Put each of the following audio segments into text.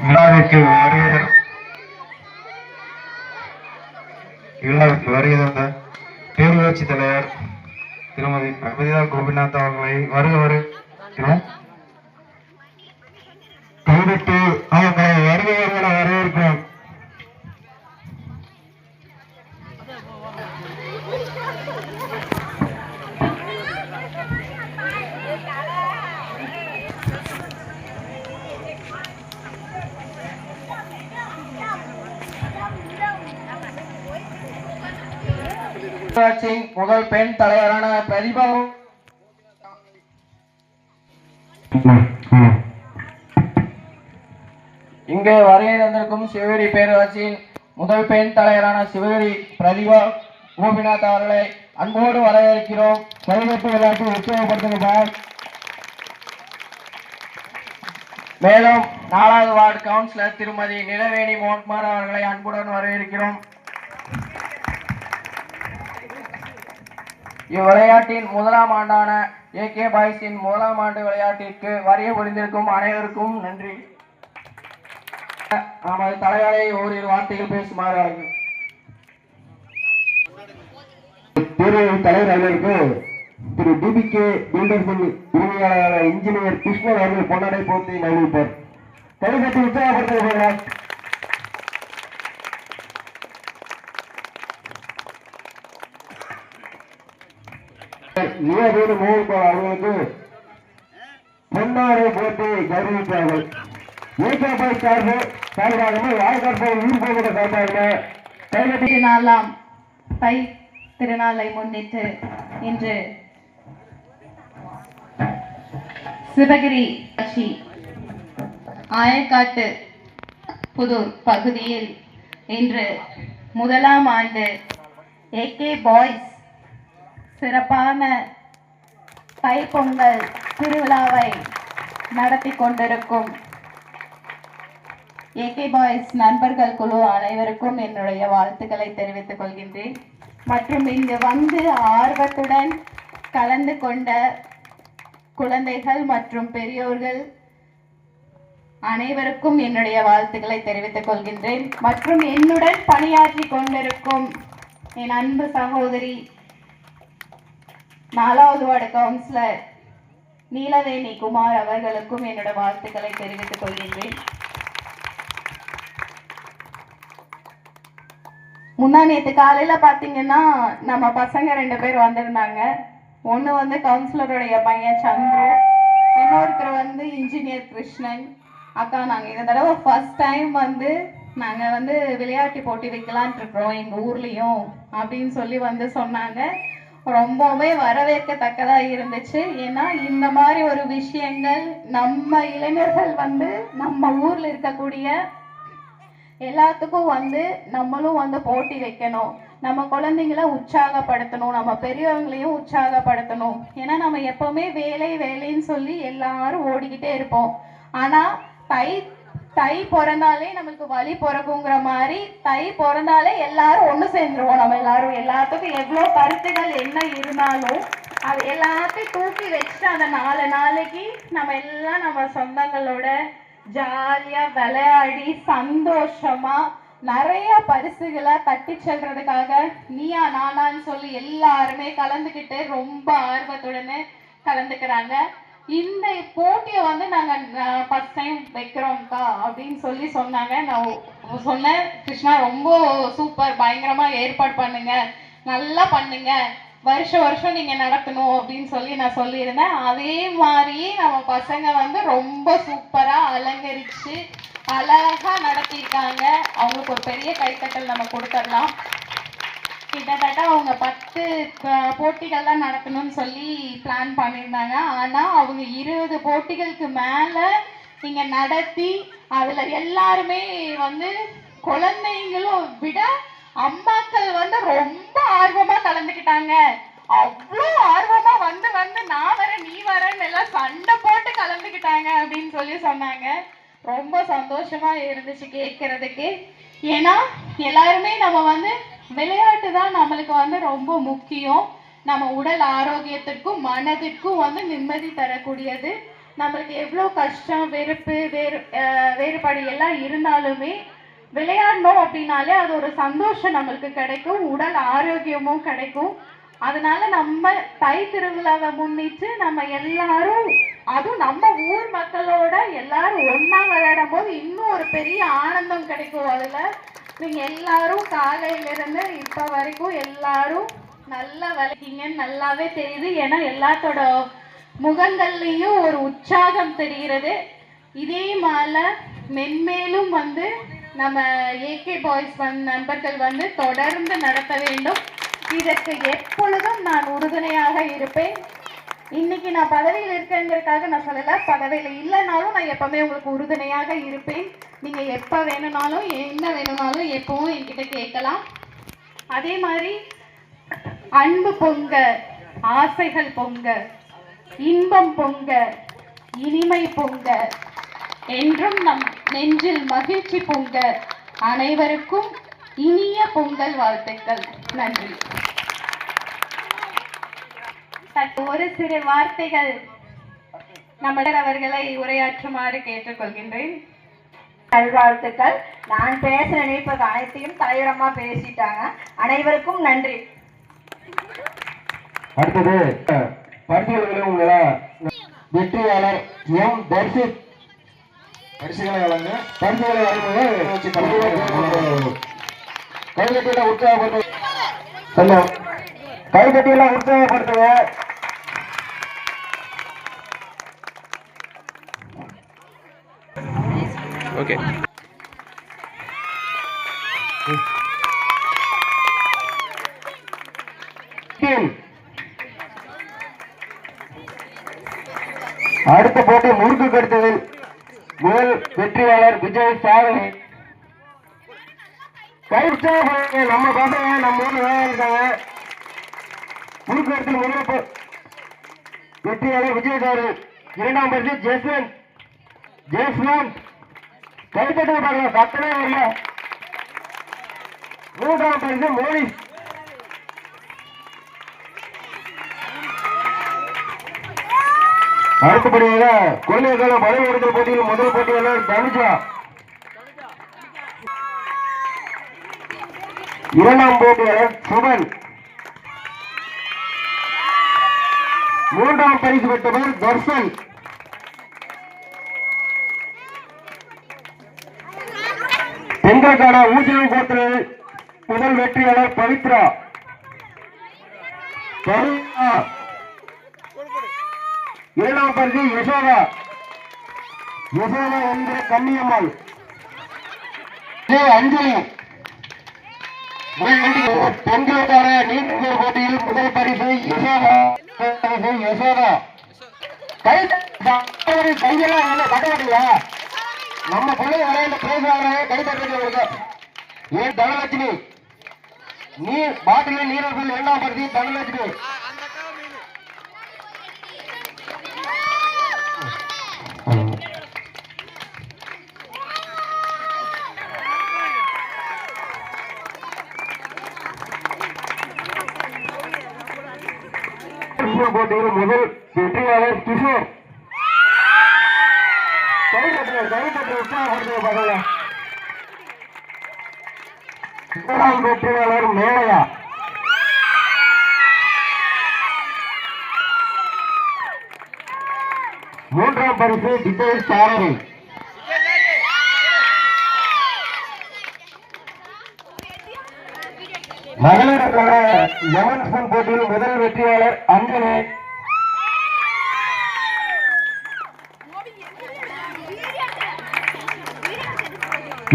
விழாவிற்கு வருகை தந்த பேரூராட்சி தலைவர் திருமதி பிரபதிதா கோபிநாத் அவர்களை வருகிறோம். கைவிட்டு அவர்களை வருகிறவர்களை வரவேற்கிறோம். முதல் பெண் தலைவரான பிரதிபா இங்கே வருகை தந்திருக்கும் சிவகிரி பேரூராட்சியின் முதல் பெண் தலைவரான சிவகிரி பிரதிபா கோபிநாத் அவர்களை அன்போடு வரவேற்கிறோம். கைதட்டு விளையாட்டு உற்சாகப்படுத்துகிறார். மேலும் 4வது வார்டு கவுன்சிலர் திருமதி நிலவேணி மோகன்குமார் அவர்களை அன்புடன் வரவேற்கிறோம். இவ்விளையாட்டின் முதலாம் ஆண்டான ஏகே பாய்ஸின் முதலாம் ஆண்டு விளையாட்டிற்கு வருகை புரிந்திருக்கும் அனைவருக்கும் நன்றி. நமது தலைவரை ஓரிரு வார்த்தைகள் பேசுமாறு அழைக்கும். தலைவர் அவர்களுக்கு திரு டிபிகே பில்டர்ஸ் உரிமையாளர் இன்ஜினியர் கிருஷ்ணன் அவர்கள் பொன்னடை போட்டி அறிவிப்பார். கைகட்டி உற்சாகப்படுத்துகிறார். நியமேடு மோகன்பால் அவர்களுக்கு பொன்னாடை போட்டி கௌரவிப்பார்கள். ஏகபாய் சார்பாக யாருக்காக ஊர்போகிற சார்பாக கைகட்டி நாளாம் தை திருநாளை முன்னிட்டு இன்று சிவகிரி ஆயக்காட்டு புதூர் பகுதியில் இன்று முதலாம் ஆண்டு ஏகே பாய்ஸ் சிறப்பான தைப்பொங்கல் திருவிழாவை நடத்தி கொண்டிருக்கும் ஏகே பாய்ஸ் நண்பர்கள் குழு அனைவருக்கும் என்னுடைய வாழ்த்துக்களை தெரிவித்துக் கொள்கின்றேன். மற்றும் இங்கு வந்து ஆர்வத்துடன் கலந்து கொண்ட குழந்தைகள் மற்றும் பெரியோர்கள் அனைவருக்கும் என்னுடைய வாழ்த்துக்களை தெரிவித்துக் கொள்கின்றேன். மற்றும் என்னுடன் பணியாற்றி கொண்டிருக்கும் என் அன்பு சகோதரி 4வது வார்டு கவுன்சிலர் நீலவேணி குமார் அவர்களுக்கும் என்னோட வாழ்த்துக்களை தெரிவித்துக் கொள்கின்றேன். முன்னா நேற்று காலையில பாத்தீங்கன்னா நம்ம பசங்க 2 பேர் வந்திருந்தாங்க. ஒண்ணு வந்து கவுன்சிலருடைய பையன் சந்துரு, இன்னொருத்தர் வந்து இன்ஜினியர் கிருஷ்ணன். அக்கா நாங்க இந்த தடவை ஃபர்ஸ்ட் டைம் வந்து நாங்க வந்து விளையாட்டு போட்டி வைக்கலான் இருக்கிறோம் எங்க ஊர்லயும் அப்படின்னு சொல்லி வந்து சொன்னாங்க. ரொம்பவே வரவேற்கத்தக்கதா இருந்துச்சு. ஏன்னா இந்த மாதிரி ஒரு விஷயங்கள் நம்ம இளைஞர்கள் வந்து நம்ம ஊர்ல இருக்கக்கூடிய எல்லாத்துக்கும் வந்து நம்மளும் வந்து போட்டி வைக்கணும், நம்ம குழந்தைங்களை உற்சாகப்படுத்தணும், நம்ம பெரியவங்களையும் உற்சாகப்படுத்தணும். ஏன்னா நம்ம எப்பவுமே வேலை வேலைன்னு சொல்லி எல்லாரும் ஓடிக்கிட்டே இருப்போம். ஆனா தை பிறந்தாலே நமக்கு வழி பிறக்குங்கிற மாதிரி தை பிறந்தாலே எல்லாரும் ஒண்ணு சேர்ந்துருவோம். நம்ம எல்லாத்துக்கும் எவ்வளவு கருத்துகள் என்ன இருந்தாலும் அது எல்லாத்தையும் தூக்கி வச்சுட்டு அந்த 4 நாளைக்கு நம்ம எல்லாம் நம்ம சொந்தங்களோட ஜாலியா விளையாடி சந்தோஷமா நிறைய பரிசுகளை தட்டி செல்றதுக்காக நீயா நானான்னு சொல்லி எல்லாருமே கலந்துக்கிட்டு ரொம்ப ஆர்வத்துடனே கலந்துக்கிறாங்க. இந்த போட்டியை வந்து நாங்க ஃபர்ஸ்ட் டைம் வைக்கிறோம்க்கா அப்படின்னு சொல்லி சொன்னாங்க. நான் சொன்னேன், கிருஷ்ணா ரொம்ப சூப்பர், பயங்கரமா ஏற்பாடு பண்ணுங்க, நல்லா பண்ணுங்க, வருஷம் நீங்க நடத்தணும் அப்படின்னு சொல்லி நான் சொல்லியிருந்தேன். அதே மாதிரி நம்ம பசங்க வந்து ரொம்ப சூப்பரா அலங்கரிச்சு அழகா நடத்தியிருக்காங்க. அவங்களுக்கு ஒரு பெரிய கைத்தட்டல் நம்ம கொடுத்துடலாம். கிட்டத்தட்ட அவங்க 10 போட்டிகள் தான் நடத்தணும்னு சொல்லி பிளான் பண்ணியிருந்தாங்க. ஆனா அவங்க 20 போட்டிகளுக்கு மேல இங்க நடத்தி அதுல எல்லாருமே வந்து குழந்தைங்களும் விட அம்மாக்கள் வந்து ரொம்ப ஆர்வமா கலந்துக்கிட்டாங்க. அவ்வளோ ஆர்வமா வந்து நான் வரேன் நீ வரேன்னு எல்லாம் சண்டை போட்டு கலந்துக்கிட்டாங்க அப்படின்னு சொல்லி சொன்னாங்க. ரொம்ப சந்தோஷமா இருந்துச்சு கேட்கறதுக்கு. ஏன்னா எல்லாருமே நம்ம வந்து விளையாட்டு தான் நம்மளுக்கு வந்து ரொம்ப முக்கியம். நம்ம உடல் ஆரோக்கியத்திற்கும் மனதிற்கும் வந்து நிம்மதி தரக்கூடியது. நம்மளுக்கு எவ்வளோ கஷ்டம், வெறுப்பு, வேறுபாடு எல்லாம் இருந்தாலுமே விளையாடணும் அப்படின்னாலே அது ஒரு சந்தோஷம் நம்மளுக்கு கிடைக்கும், உடல் ஆரோக்கியமும் கிடைக்கும். அதனால நம்ம தை திருவிழாவை முன்னிட்டு நம்ம எல்லாரும், அதுவும் நம்ம ஊர் மக்களோட எல்லாரும் ஒன்னா விளையாடும் போது இன்னும் ஒரு பெரிய ஆனந்தம் கிடைக்கும். அதுல நீங்க எல்லாரும் காலையில இருந்து இப்ப வரைக்கும் எல்லாரும் நல்லா விளையாடுங்கன்னு நல்லாவே தெரியுது. ஏன்னா எல்லாத்தோட முகங்கள்லையும் ஒரு உற்சாகம் தெரிகிறது. இதே மாதிரி மென்மேலும் வந்து நம்ம ஏகே பாய்ஸ் நண்பர்கள் வந்து தொடர்ந்து நடத்த வேண்டும். இதற்கு எப்பொழுதும் நான் உறுதுணையாக இருப்பேன். இன்னைக்கு நான் பதவியில் இருக்கேங்கிறதுக்காக நான் சொல்லல, பதவியில் இல்லைனாலும் நான் எப்பவுமே உங்களுக்கு உறுதுணையாக இருப்பேன். நீங்க எப்ப வேணும்னாலும் என்ன வேணும்னாலும் எப்பவும் என்கிட்ட கேட்கலாம். அதே மாதிரி அன்பு பொங்க, ஆசைகள் பொங்க, இன்பம் பொங்க, இனிமை பொங்க, என்றும் நம் நெஞ்சில் மகிழ்ச்சி பொங்க, அனைவருக்கும் இனிய பொங்கல் வாழ்த்துக்கள். நன்றி. ஒரு சிறு வார்த்தைகள் நம்மளர் அவர்களை உரையாற்றுமாறு கேட்டுக்கொள்கின்றேன். நல்வாழ்த்துக்கள். நான் பேச நினைப்பது அனைத்தையும் தலைவரமா பேசிட்டாங்க. அனைவருக்கும் நன்றி. அடுத்தது பரிசுகளை வெற்றியாளர் எம் தர்ஷித் பரிசுகளை வழங்க கைகட்டியில உற்சாகப்படுத்த கைகட்டியில உற்சாகப்படுத்துங்க. ஓகே. அடுத்த போட்டி முறுக்கு கடுத்ததில் முதல் வெற்றியாளர் விஜய் சாதனை. கைச்சாக நம்ம பசங்க நம்ம ஊர்ல வேலை இருக்காங்க. முறுக்கு கடுத்தல் முதல் வெற்றியாளர் விஜய் சாதனை. இரண்டாம் பரிசு ஜெஸ்வந்த் கைத்தட்டு விட்டாங்க, சத்தமே வரல. மூன்றாம் பரிசு மோனிஷ். அடுத்தபடியாக குழந்தைகளுக்கான பதவி எடுத்தல் போட்டியில் முதல் போட்டியாளர் தனுஜா. இரண்டாம் போட்டியாளர் சுபன். மூன்றாம் பரிசு பெற்றவர் தர்ஷன். பெண்களுக்கான ஊதியம் போட்டியில் முதல் வெற்றியாளர் பவித்ரா. இரண்டாம் பரிசு யசோதா என்கிற கன்னியம்மாள். அஞ்சலி. பெண்களுக்கான நீச்சல் போட்டியில் முதல் பரிசு யசோதா. கையெல்லாம் கட்டமாட்டீங்களா? நம்ம பிள்ளை விளையாண்டு பேசுவாங்க, கை தட்டுறது. ஏன் தனலட்சுமி நீர் பாட்டில் நீரர்கள் இரண்டாம் பரிசு தனலட்சுமி. போட்டியில் முதல் வெற்றியாளர் கிஷோர். இரண்டாம் வெற்றியாளர் மேலையா. மூன்றாம் பரிசு விஜய் சாரதி. மகளிருக்கான லெமன் போட்டியில் முதல் வெற்றியாளர் அஞ்சலி.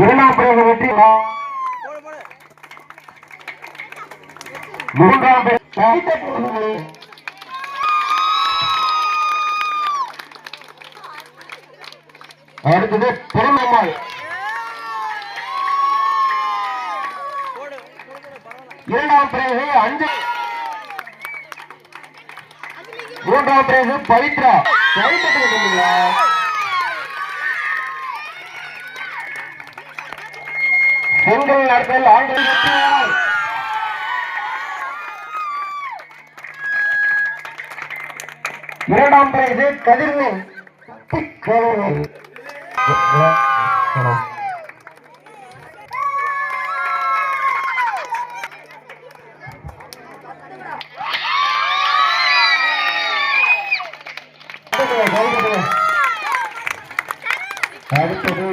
இரண்டாம் பரிசு வெற்றி மூன்றாம் அடுத்தது திருமம்மாள். இரண்டாம் பிரைஸ் அஞ்சலி. மூன்றாம் பிரைஸ் பவித்ரா. பெண்கள் நடத்தல் ஆண்கள். இரண்டாம் பிரைஸ் கதிர்வேல் கதிர்வேல். அடுத்தது